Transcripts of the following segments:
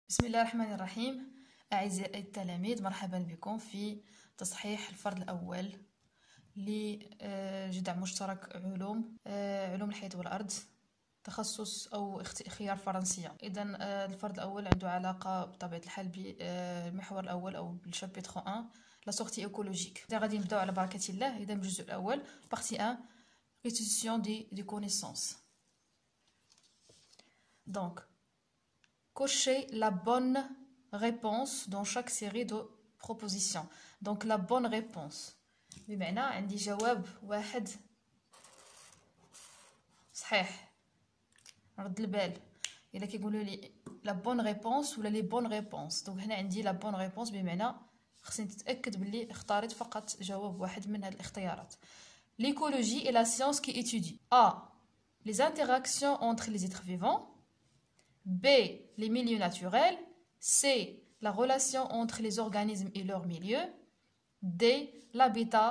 بسم الله الرحمن الرحيم. أعزائي التلاميذ، مرحبا بكم في تصحيح الفرد الأول لجدع مشترك علوم الحياة والأرض، تخصص أو خيار فرنسية. إذا الفرد الأول عنده علاقة بطبيعة الحال بالمحور الأول أو بالشابيتر 1 لا سورتي ايكولوجيك. إذا غادي نبداو على بركة الله. إذا الجزء الأول بارتي 1 restitution des connaissances. Donc cocher la bonne réponse dans chaque série de propositions. Donc la bonne réponse بمعنى عندي جواب واحد صحيح. رد البال الا كيقولوا لي لا بون ريبونس ولا لي بون ريبونس. دونك هنا عندي لا بون ريبونس بمعنى خصني نتاكد بلي اختاريت فقط جواب واحد من هاد الاختيارات. L'écologie est la science qui étudie A. les interactions entre les êtres vivants, B. les milieux naturels, C. la relation entre les organismes et leur milieu, D. l'habitat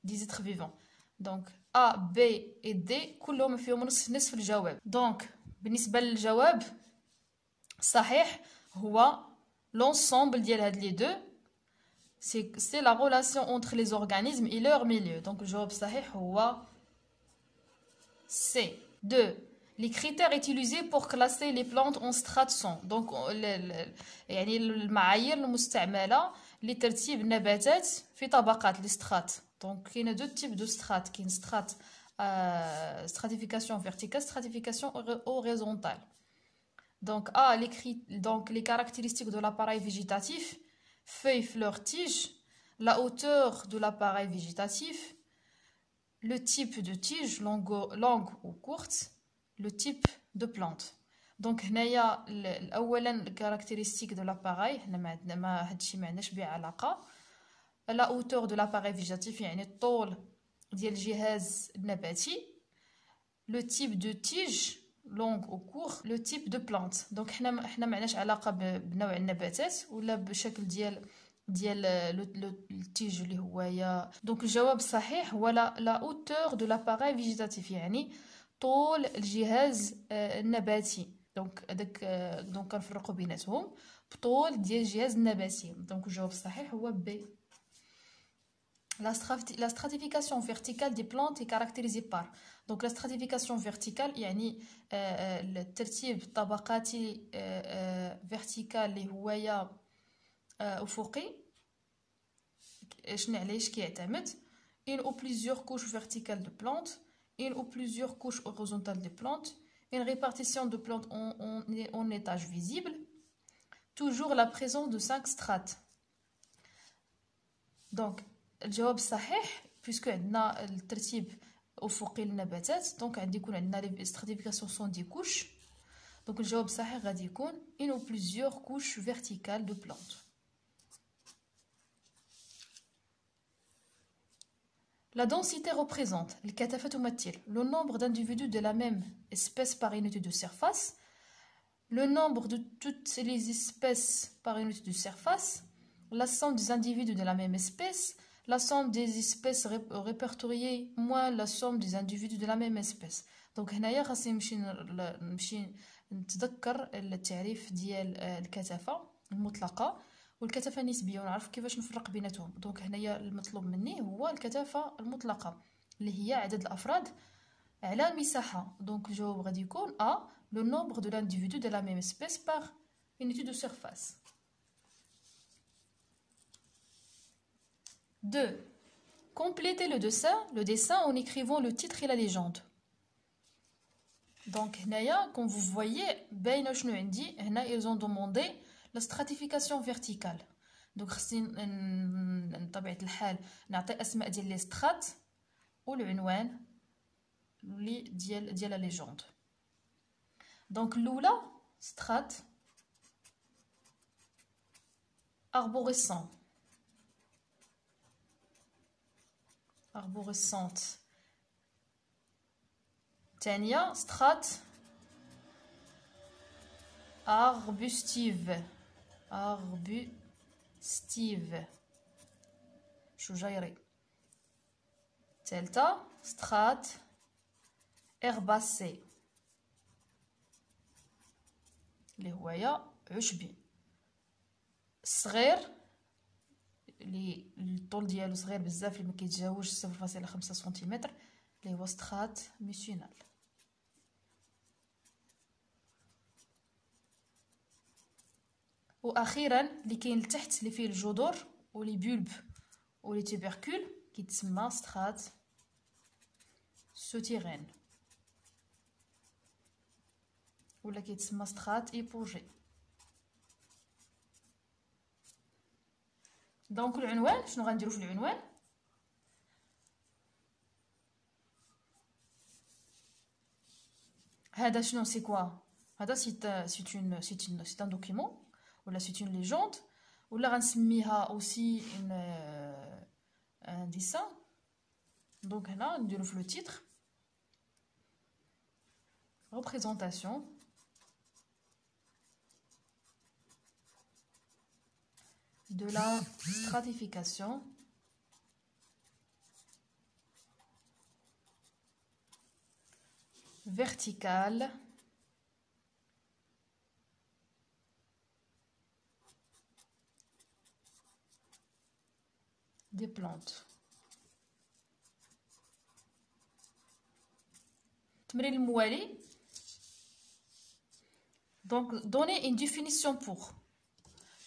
des êtres vivants. Donc A, B et D كلهم فيهم نصف الجواب. Donc بالنسبة للجواب صحيح هو l'ensemble ديال هاد لي دو. C'est la relation entre les organismes et leur milieu. Donc الجواب صحيح هو C. 2. Les critères utilisés pour classer les plantes en strates sont. Donc يعني المعايير المستعملة لترتيب النباتات في طبقات لي سترات. دونك كاينه دو تيب دو سترات. كاين سترات stratification verticale, stratification horizontale. Donc les caractéristiques de l'appareil végétatif: feuilles, fleurs, tiges, la hauteur de l'appareil végétatif, le type de tige, longue ou courte, le type de plante. Donc هنايا اولا caractéristique de l'appareil. هنا ما هادشي ما عندناش به علاقه. la hauteur de l'appareil végétatif يعني الطول ديال الجهاز النباتي. le type de tige, longue ou court, le type de plante. دونك حنا ما عندناش علاقه بنوع النباتات ولا بشكل ديال التيج اللي هو دونك الجواب الصحيح هو la hauteur de l'appareil végétatif يعني طول الجهاز النباتي. دونك هذاك دونك كنفرقوا بيناتهم بطول ديال الجهاز النباتي. دونك الجواب الصحيح هو بي. La stratification verticale des plantes est caractérisée par. Donc la stratification verticale يعني الترتيب الطبقاتي vertical اللي هو أفقي. شنو علاش كيعتمد؟ une ou plusieurs couches verticales de plantes, une ou plusieurs couches horizontales de plantes, une répartition de plantes en étages visibles, toujours la présence de 5 strates. Donc الجواب صحيح puisque عندنا الترتيب افقي للنباتات. دونك غادي يكون عندنا لي stratification sont des couches. دونك الجواب صحيح غادي يكون une ou plusieurs couches verticales de plantes. La densité représente الكثافة تمثل le nombre d'individus de la même espèce par unité de surface, le nombre de toutes les espèces par unité de surface, la somme des individus de la même espèce, la somme des espèces répertoriées moins la somme des individus de la même espèce. دونك هنايا خاصني نمشي نتذكر التعريف ديال الكثافة المطلقة والكثافة النسبية ونعرف كيفاش نفرق بيناتهم. دونك هنايا المطلوب مني هو الكثافة المطلقة اللي هي عدد الأفراد على المساحة. دونك الجواب غادي يكون A. le nombre de l'individu de la même espèce par unité de surface. 2. Complétez le dessin en écrivant le titre et la légende. Donc هنايا comme vous voyez باينه شنو عندي هنا. ils ont demandé la stratification verticale. donc خصني بطبيعه الحال نعطي اسماء ديال لي سترات والعنوان اللي ديال لا ليجوند. دونك الاولى سترات arborescente. ثانية سترات arbustive شجيري. ثالثة سترات herbacée اللي هو عشبي. الصغير اللي الطول ديالو صغير بزاف اللي ما كيتجاوزش 0.5 سنتيمتر اللي هو سترات ميسيونال. واخيرا اللي كاين لتحت اللي فيه الجذور ولي بولب ولي تيبركول كيتسمى سترات سوتيرين ولا كيتسمى سترات ايبوجي. دونك العنوان شنو غنديرو في العنوان؟ هذا شنو سي كوا؟ هذا سي ان دوكيمون ولا سي اون ليجوند ولا غنسميها اوسي ان ديسان. دونك هنا نديرو في لو تيتر représentation de la stratification verticale des plantes. التمرين الموالي. Donc donner une définition pour.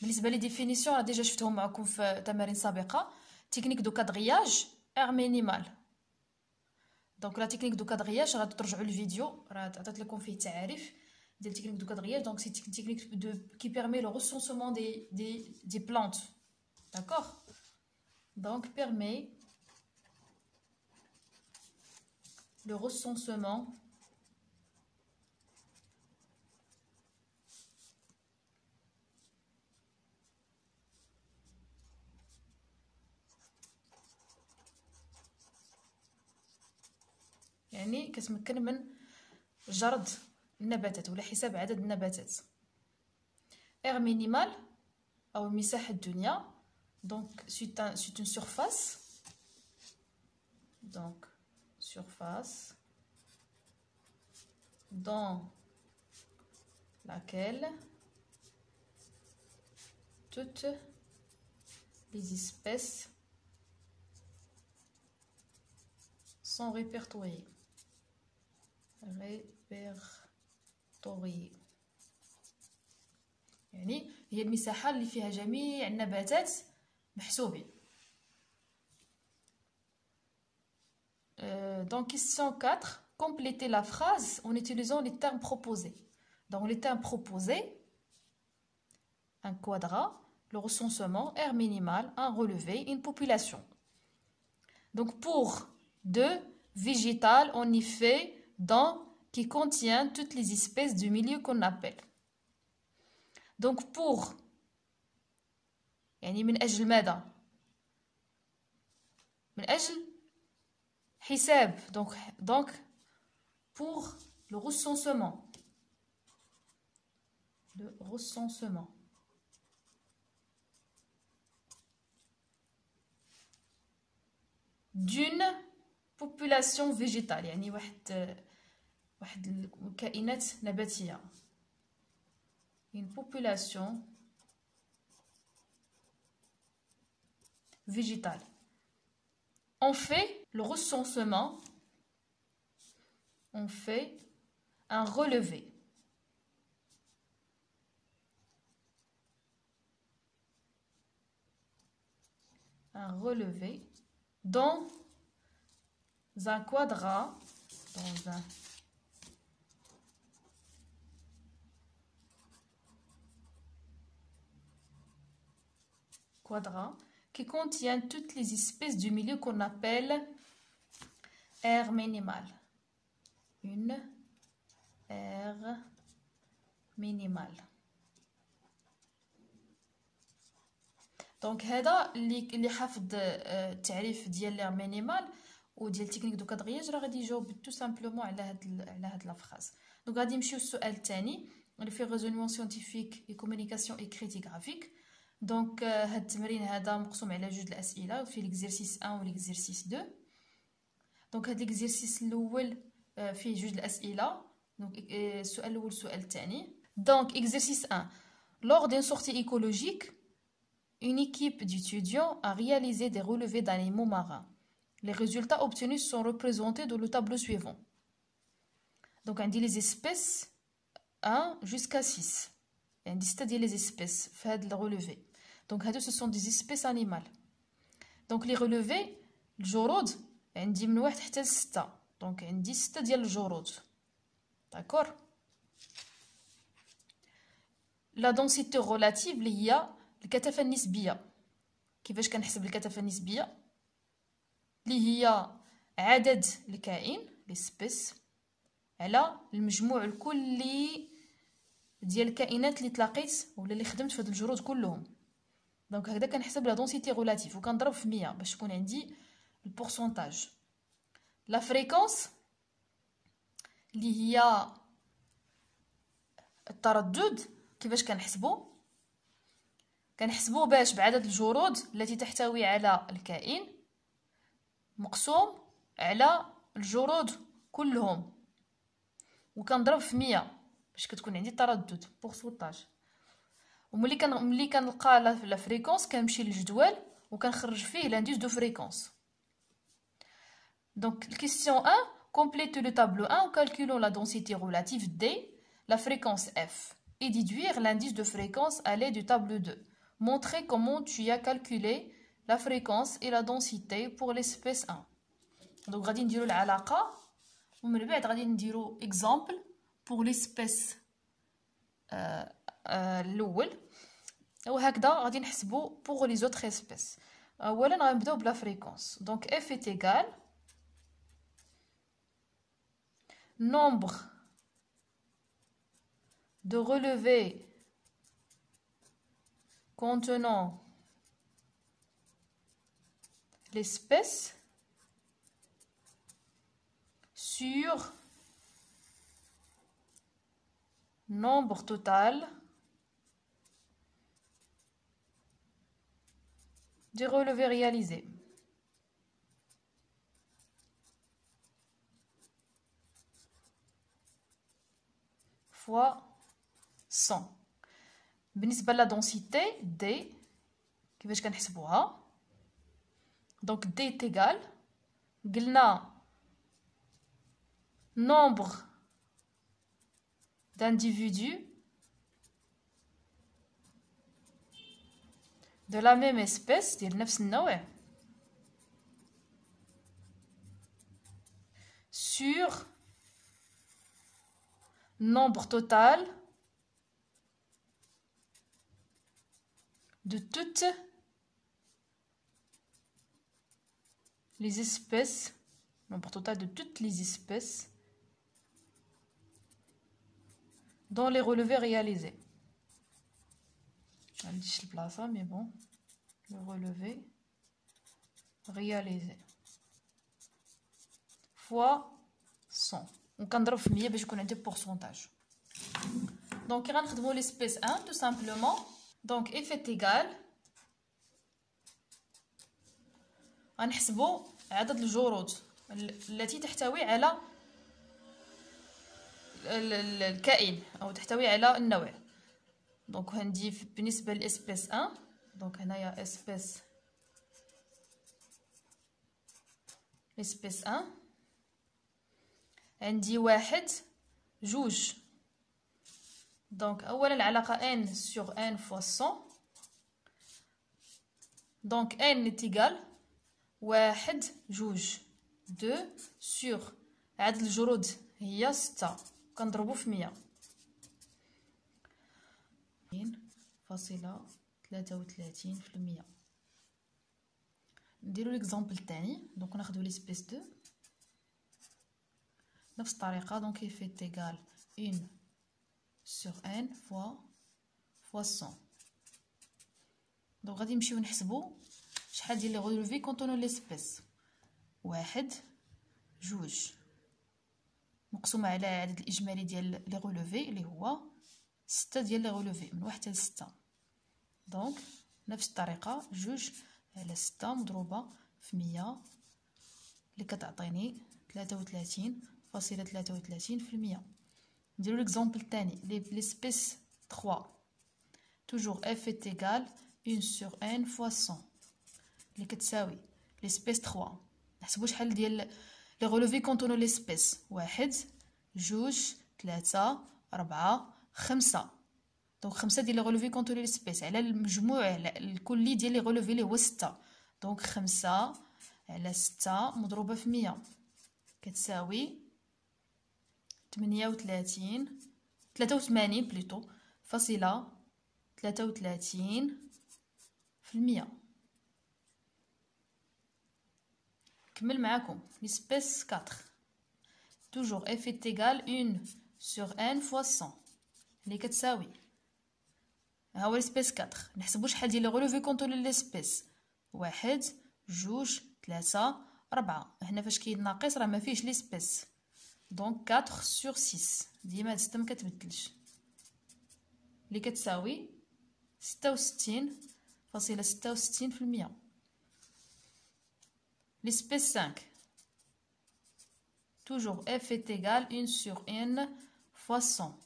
بالنسبه لي ديفينيسيون راه ديجا شفتهم معكم في تمارين سابقه. تكنيك دو كادغياج ار مينيمال. دونك لا تكنيك دو كادغياج غادي ترجعوا الفيديو راه عطيت لكم فيه تعاريف ديال تكنيك دو كادغياج. دونك سي تكنيك دو كي بيرمي لو ريسونسمون دي بلانت. داكوغ. دونك permet le recensement يعني كتمكن من جرد النباتات ولا حساب عدد النباتات. اير مينيمال او المساحه الدنيا. دونك c'est une surface. Donc surface dans laquelle toutes les espèces sont répertoriées. يعني هي المساحة اللي فيها جميع النباتات محسوبين. Donc question 4, complétez la phrase en utilisant les termes proposés. Dans les termes proposés, un quadrat, le recensement, aire minimale, un relevé, une population. Donc pour 2, végétal, on y fait dans qui contient toutes les espèces du milieu qu'on appelle. Donc pour يعني من أجل ماذا؟ من أجل حساب. Donc pour le recensement. Le recensement. D'une population végétale. يعني واحد الكائنات نباتية. Une population végétale. On fait le recensement, on fait un relevé. Un relevé dans un quadrat, dans un quadrat qui contient toutes les espèces du milieu qu'on appelle aire minimale. Une aire minimale. دونك هذا اللي حافظ التعريف ديال لير مينيمال وديال تكنيك دو كادغياج راه غادي يجاوب تو سامبلومون على هاد لا فراز. دونك غادي نمشيو للسؤال الثاني اللي فيه ريزونمون سيانتيفيك اي كومونيكاسيون اكريتي غرافيك. دونك هاد التمرين هذا مقسوم على جوج الاسئله في ليكزيرسيس 1 و ليكزيرسيس 2. دونك هاد ليكزيرسيس الاول فيه جوج الاسئله. دونك السؤال الاول السؤال الثاني. دونك اكزيرسيس 1 lors d'une sortie écologique une équipe d'étudiants a réalisé des relevés d'animaux marins. Les résultats obtenus sont représentés dans le tableau suivant. Donc, on dit les espèces 1 jusqu'à 6. On dit c'est-à-dire les espèces, fait le relevé. Donc, ce sont des espèces animales. Donc, les relevés, le jorod, on dit من 1 حتى 6. Donc, on dit c'est-à-dire le jorod. D'accord? La densité relative اللي هي الكثافة النسبية. كيفاش كنحسب الكثافة النسبية؟ اللي هي عدد الكائن l'espèce على المجموع الكلي ديال الكائنات اللي تلاقيت ولا اللي خدمت في هاد الجرود كلهم. دونك هكذا كنحسب لا دونسيتي ريلاتيف وكنضرب في 100 باش تكون عندي البورسونتاج. لا فريكونس اللي هي التردد كيفاش كنحسبو باش بعدد الجرود التي تحتوي على الكائن مقسوم على الجرود كلهم وكنضرب في 100 باش كتكون عندي التردد بورسونتاج. وملي كنلقى لا فريكونس كنمشي للجدول وكنخرج فيه لانديس دو فريكونس. Donc, question 1, complétez le tableau 1 en calculant la densité relative D, la fréquence F, et déduire l'indice de fréquence à l'aide du tableau 2. Montrez comment tu as calculé la fréquence et la densité pour l'espèce 1. Donc, غادي نديرو العلاقة ومن بعد غادي نديرو exemple pour l'espèce الأول وهكذا غادي نحسبو pour les autres espèces. أولا غنبداو بلا fréquence. Donc, F est égal nombre de relevés contenant l'espèce sur nombre total des relevés réalisés. Fois 100. بالنسبة لا densité D كيفاش كنحسبوها؟ donc D est égal قلنا nombre d'individus de la même espèce ديال نفس النوع sur nombre total de toutes les espèces, nombre total de toutes les espèces dans les relevés réalisés. Je le place, mais bon, le relevé réalisé fois 100. وكنضرب في 100 باش يكون عندي pourcentage. Donc غنخدموا l'espèce 1 tout simplement. Donc f est égal غنحسبوا عدد الجرود التي تحتوي على الكائن او تحتوي على النوع. دونك غندي بالنسبه للاسبيس 1 دونك هنايا اسبيس 1 عندي 1 جوج. دونك اولا العلاقه n sur n fois 100 دونك n est égal 1 جوج 2 sur عدد الجرود هي 6 كنضربو في 100 فاصلة 33%. نديرو ليكزامبل الثاني. دونك ناخدو ليسبيس 2 نفس الطريقه. دونك f est égal 1 sur n fois 100. دونك غادي نمشيو نحسبو شحال ديال لي غولوفي كونطونو ليسبيس 1 جوج مقسومه على العدد الاجمالي ديال لي غولوفي اللي هو 6 ديال لي غولوفي من 1 حتى 6. دونك نفس الطريقه جوج على 6 مضروبه في 100 اللي كتعطيني 33.33%. نديرو ليكزامبل الثاني ليسبيس 3. toujours f est égal 1 sur n fois 100 اللي كتساوي ليسبيس 3. نحسبو شحال ديال لي غولوفي كونطونو ليسبيس. 1 2 3 4 5. دونك 5 ديال لي غولوفي كونطونو ليسبيس على المجموع الكلي ديال لي غولوفي اللي هو 6. دونك 5 على 6 مضروبه في 100 كتساوي 83 بليتو فاصله 33 في المية. كمل معاكم ليسبيس 4. توجور اف est égal 1 sur n fois 100 اللي كتساوي ها هو ليسبيس 4. نحسبو شحال ديال لي غولوفي كونطونو ليسبيس. 1 2 3 4. هنا فاش كاين ناقص راه ما فيهش ليسبيس. دونك 4 sur 6 ديما هاد 6 مكتبدلش اللي كتساوي 66.66%. L'espèce 5. Toujours f est égal 1 sur n fois 100.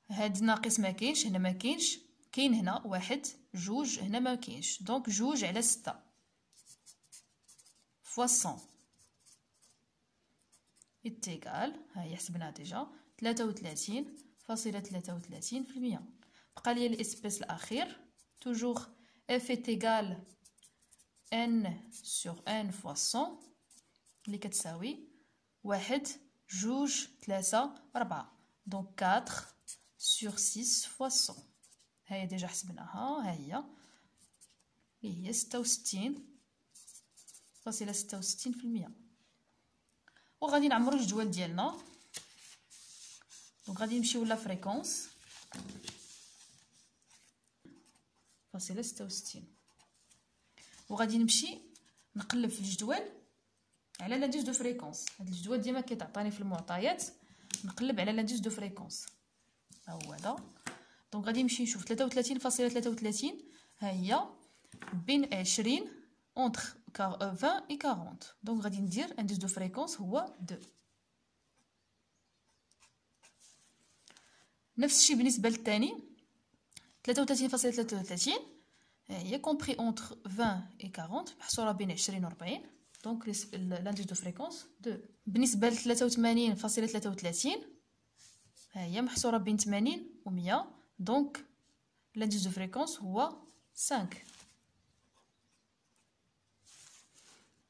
هادي ناقص ما كاينش هنا ما كاينش كاين هنا 1 2 هنا ما كاينش دونك 2 على 6 fois 100 est égal ها هي حسبناها ديجا 33.33%. بقى لي الاسبيس الاخير. توجور f est égal n sur n fois 100 اللي كتساوي 1 2 3 4. دونك 4 sur 6 fois 100. هاهي ديجا حسبناها ها هي اللي هي 66.66%. وغادي نعمرو الجدول ديالنا. دونك غادي نمشيو لا فريكونس فاصله 66 وغادي نمشي نقلب في الجدول على لانديس دو فريكونس. هاد الجدول ديما كيتعطاني في المعطيات نقلب على لانديس دو فريكونس ها هو هذا. دونك غادي نمشي نشوف 33.33 ها هي بين 20 اونتر 20 و 40. دونك غادي ندير انديس دو فريكونس هو 2. نفس الشيء بالنسبه للثاني 33.33 هي كومبري اونتر 20 و 40 محصوره بين 20 و 40. دونك لانديس دو فريكونس 2. بالنسبه ل 83.33 ها هي محصوره بين 80 و 100. دونك لانديس دو فريكونس هو 5.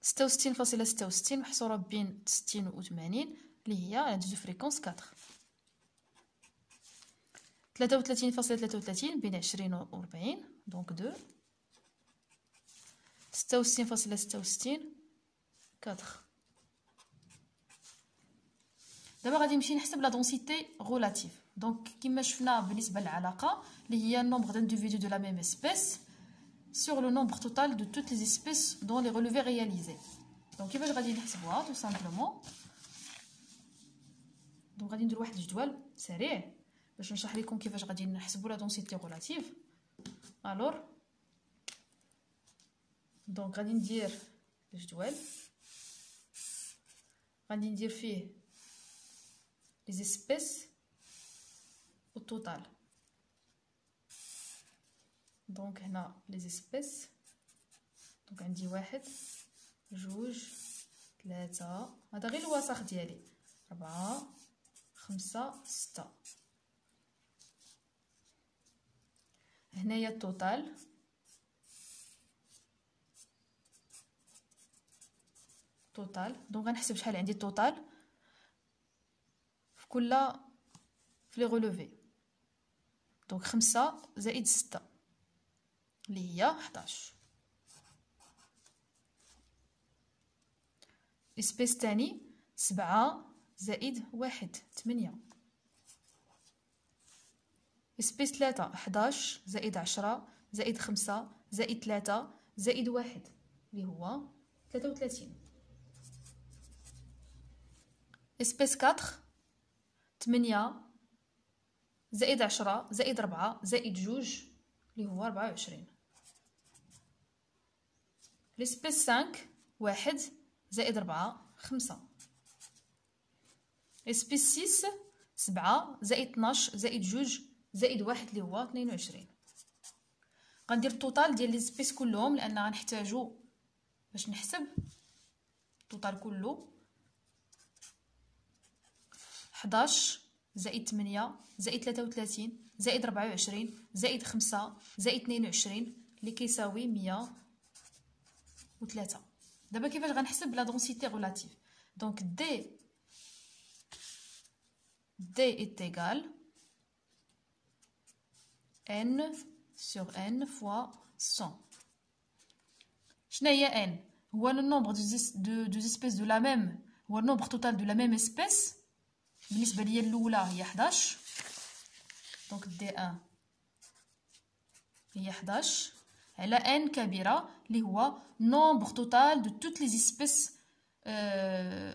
66.66 محصوره بين 60 و 80 اللي هي لانديس دو فريكونس 4. 33.33 بين 20 و 40 دونك 2. 66.66 4. دابا غادي نمشي نحسب لا دونسيتي غولاتيف. دونك كما شفنا بالنسبه للعلاقه اللي هي النومبر d'individus de la même espèce sur le nombre total de toutes les espèces dont les relevés réalisés. دونك كيفاش غادي نحسبوها tout simplement. دونك غادي ندير واحد الجدول سريع باش نشرح لكم كيفاش غادي نحسبوا لا دونسيتي غولاتيف. الور دونك غادي ندير الجدول غادي ندير فيه لي زيسبيس او توتال. دونك هنا لي زيسبيس دونك عندي 1 2 3 هذا غير الوسط ديالي 4 5 6. هنايا التوتال دونك غنحسب شحال عندي التوتال في كل في لي غولوفي. دونك 5 زائد 6 اللي هي 11. اسبيس تاني 7 زائد 1 8. اسبيس 3 11 زائد 10 زائد 5 زائد 3 زائد 1 اللي هو 33. اسبيس 4 8 زائد 10 زائد 4 زائد 2 اللي هو 24. لسبيس 5 1 زائد 4 5. اسبيس 6 7 زائد 12 زائد 2 زائد 1 اللي هو 22. غندير التوتال ديال لي سبيس كلهم لان غنحتاجو باش نحسب التوتال كله. 11 زائد 8 زائد 33 زائد 24 زائد 5 زائد 22 اللي كيساوي 103. دابا كيفاش غنحسب لا دونسيتي غولاتيف؟ دونك d est égal n sur n fois 100. شنو هي n؟ هو le nombre de espèces de la même، هو le nombre total de la même espèce. بالنسبه ليا الاولى هي 11، دونك d1 هي 11 على n كبيره اللي هو nombre total de toutes les espèces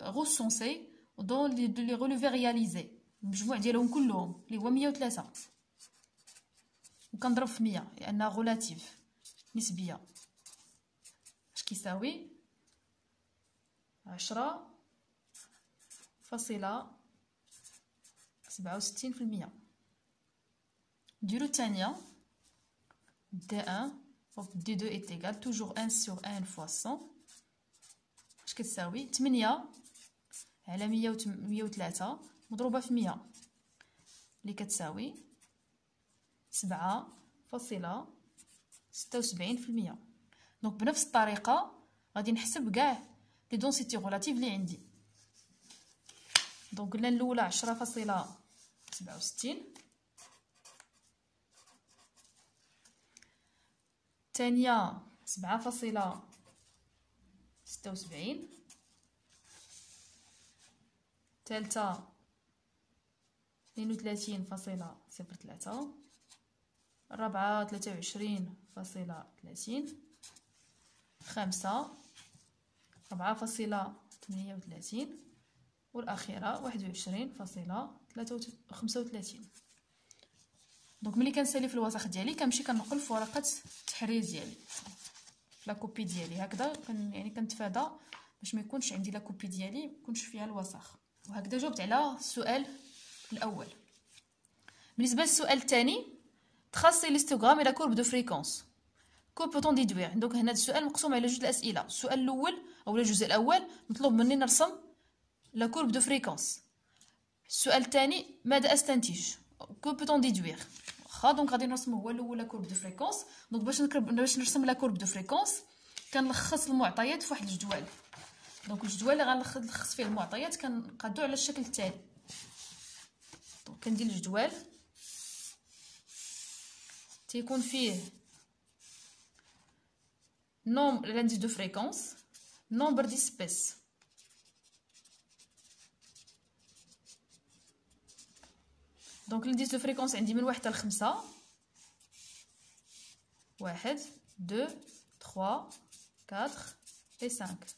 recensées dans les relevés réalisés، المجموع ديالهم كلهم اللي هو 103. وكنضرب في 100 لانها غولاتيف نسبيه. اش كيساوي 10.67%. نديرو الثانيه d1 d2 est égal toujours 1 sur 1 fois 100. اش كتساوي 8 على 103 مضروبه في 100 اللي كتساوي 7.76%. دونك بنفس الطريقه غادي نحسب كاع لي دونسيتي غولاتيف اللي عندي. دونك قلنا الاولى 10.67، الثانيه 7.76، الثالثه 32.03، الرابعه 23.30، الخامسه 4.38، والاخيره 21.35. دونك ملي كنسالي في الوسخ ديالي كنمشي كنقل في ورقه التحرير ديالي في لا كوبي ديالي هكذا، يعني كنتفادى باش ما يكونش عندي لا كوبي ديالي ما يكونش فيها الوسخ. وهكذا جاوبت على السؤال الاول. بالنسبه للسؤال الثاني، تراسي ليستوغرام الى كورب دو فريكونس كو بوتون ديدوير. دونك هنا السؤال مقسوم على جوج الاسئله. السؤال الاول او الجزء الاول مطلوب مني نرسم لا كورب دو فريكونس. السؤال الثاني ماذا استنتج كو بوتون ديدوير. واخا دونك غادي نرسم هو الاول لا كورب دو فريكونس. دونك باش نرسم لا كورب دو فريكونس كنلخص المعطيات في واحد الجدول. دونك الجدول اللي غنلخص فيه المعطيات كنقادو على الشكل التالي. دونك كندير الجدول تيكون فيه nombre l'indice de fréquence, nombre d'espèces. Donc l'indice de fréquence عندي من 1 حتى ل 5. 1 2 3 4 et 5.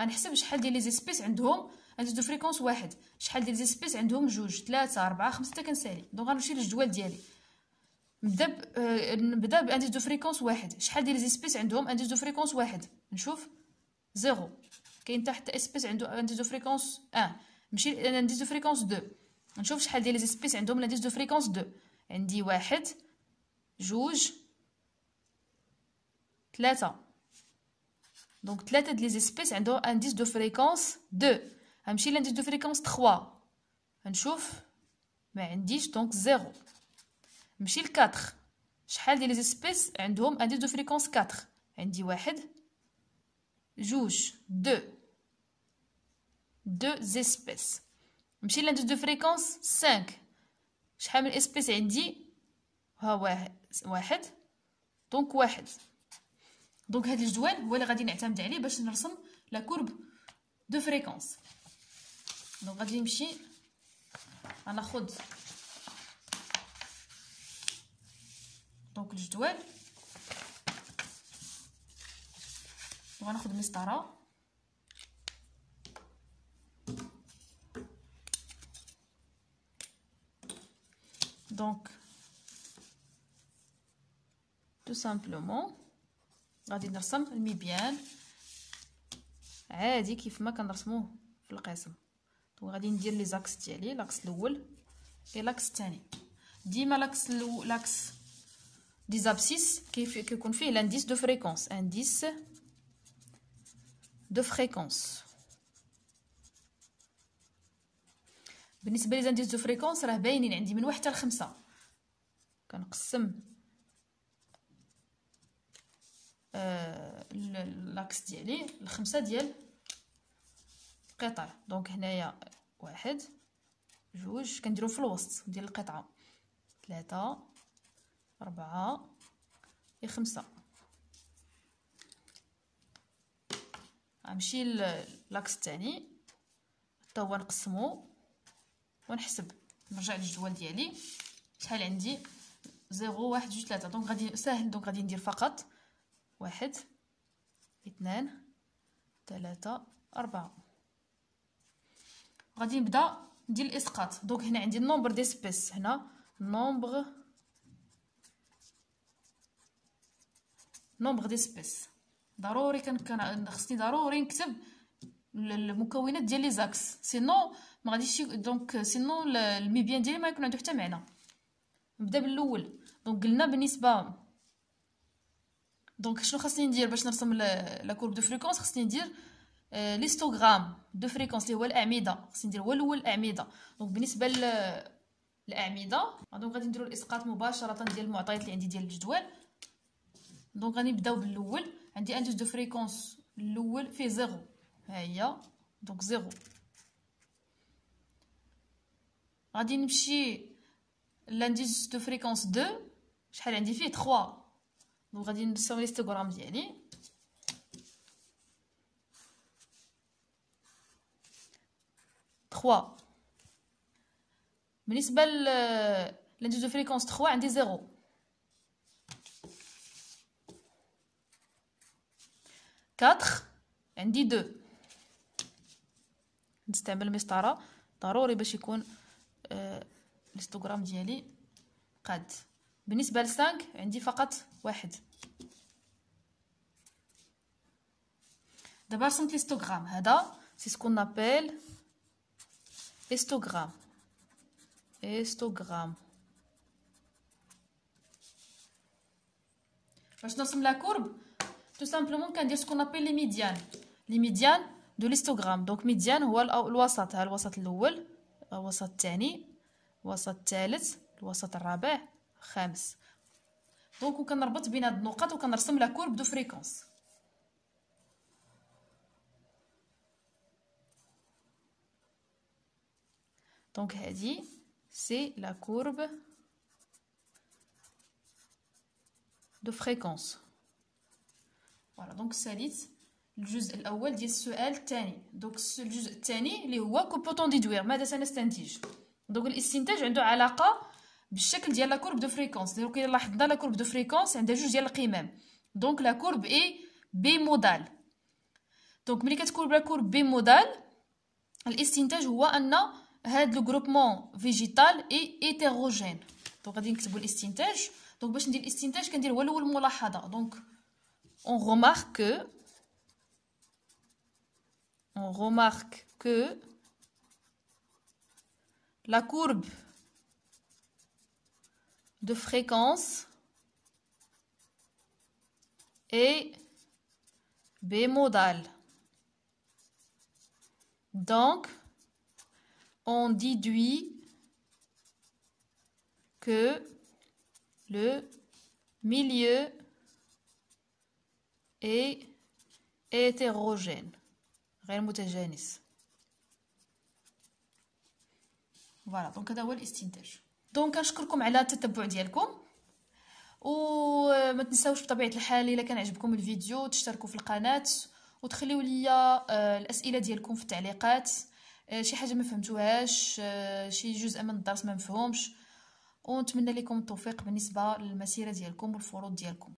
غنحسب شحال ديال لي زيسبيس عندهم انديس دو فريكونس 1، شحال ديال لي زيسبيس عندهم 2 3 4 5 حتى كنسالي. دونك غنمشي للجدول ديالي. نبدا بانديس دو فريكونس 1. شحال ديال لي زيسبيس عندهم انديس دو فريكونس 1؟ نشوف 0. كاين حتى اسبيس عنده انديس دو فريكونس 1. نمشي لانديس دو فريكونس 2 نشوف شحال ديال لي زيسبيس عندهم الانديس دو فريكونس 2. عندي 1 2 3. دونك 3 ديال لي زيسبيس عندهم انديس دو فريكونس 2. غنمشي لانديس دو فريكونس 3 نشوف ما عنديش دونك 0. نمشي ل 4. شحال ديال لي زيسبيس عندهم انديس دو فريكونس 4؟ عندي 1 2 2 زيسبيس. نمشي لانديس دو فريكونس 5. شحال من اسبيس عندي؟ ها 1 دونك 1. دونك هذا الجدول هو اللي غادي نعتمد عليه باش نرسم لا كورب دو فريكونس. دونك غادي نمشي غناخد دونك الجدول وغناخد مسطره دونك tout simplement غادي نرسم المبيان عادي كيف ما كنرسموه في القسم. دونك غادي ندير لي زاكس ديالي، لاكس الاول اي لاكس الثاني. ديما لاكس دي زابسيس كيكون فيه لانديس دو فريكونس، انديس دو فريكونس. بالنسبه لي زانديس دو فريكونس راه باينين عندي من 1 حتى ل 5. كنقسم لاكس ديالي ل5 ديال القطع. دونك هنايا 1 2 كنديرو في الوسط ديال القطعه، 3 4 5. غنمشي لاكس الثاني حتى هو نقسمو ونحسب، نرجع للجدول ديالي شحال عندي 0 1 2 3. دونك غادي ساهل، دونك غادي ندير فقط 1 2 3 4. غادي نبدا ندير الاسقاط. دونك هنا عندي النومبر ديسبيس، هنا نومبر ديسبيس. ضروري خصني ضروري نكتب المكونات ديال لي زاكس، سينو ما غاديش. دونك سينو الميبيان ديالي ما يكون عنده حتى معنى. نبدا بالاول. دونك قلنا بالنسبه، دونك شنو خاصني ندير باش نرسم لا كورب دو فريكونس؟ خاصني ندير ليستوغرام دو فريكونس اللي هو الاعمده. خاصني ندير هو الاول الاعمده. دونك بالنسبه للاعمده دونك غادي نديرو الاسقاط مباشره ديال المعطيات اللي عندي ديال الجدول. دونك غادي نبداو بالاول. عندي انديس دو فريكونس الاول فيه 0، ها هي دونك 0. غادي نمشي لانديس دو فريكونس 2، شحال عندي فيه 3. دونك غادي نرسم ليستوغرام ديالي. بالنسبه لانديس دو فريكونس 3 عندي 0. 4 عندي 2. نستعمل المسطره ضروري باش يكون الهيستوغرام ديالي قاد. بالنسبه ل 5 عندي فقط 1. دابا رسمت الهيستوغرام. هذا سي سكون نابيل هيستوغرام. باش نرسم لا كورب tout simplement كندير سكون نابيل لي ميديان دو ليستوغرام. دونك ميديان هو الوسط، ها الوسط الاول، الوسط الثاني، الوسط الثالث، الوسط الرابع، الخامس. دونك وكنربط بين هاد النقط وكنرسم لا كورب دو فريكونس. دونك هادي سي لا كورب دو فريكونس. فوالا. دونك ساليت الجزء الاول ديال السؤال الثاني. دونك الجزء الثاني اللي هو كوبوتون ديدوير، ماذا سنستنتج؟ دونك الاستنتاج عنده علاقه بالشكل ديال لا كورب دو فريكونس. دونك الا لاحظنا لا كورب دو فريكونس عندها جوج ديال القمم. دونك لا كورب اي بي مودال. دونك ملي كتكون لا كورب بي مودال الاستنتاج هو ان هاد لو غروبمون فيجيتال اي هيتيروجين. دونك غادي نكتبوا الاستنتاج. دونك باش ندير الاستنتاج كندير هو الاول ملاحظه. دونك on remarque que la courbe de fréquence est bimodale. Donc, on déduit que le milieu est hétérogène غير متجانس. فوالا. دونك هذا هو الاستنتاج. دونك كنشكركم على التتبع ديالكم، وما تنساوش بطبيعه الحال الا كان عجبكم الفيديو تشتركوا في القناه وتخليو ليا الاسئله ديالكم في التعليقات. شي حاجه ما فهمتوهاش، شي جزء من الدرس ما مفهومش، ونتمنى لكم التوفيق بالنسبه للمسيره ديالكم والفروض ديالكم.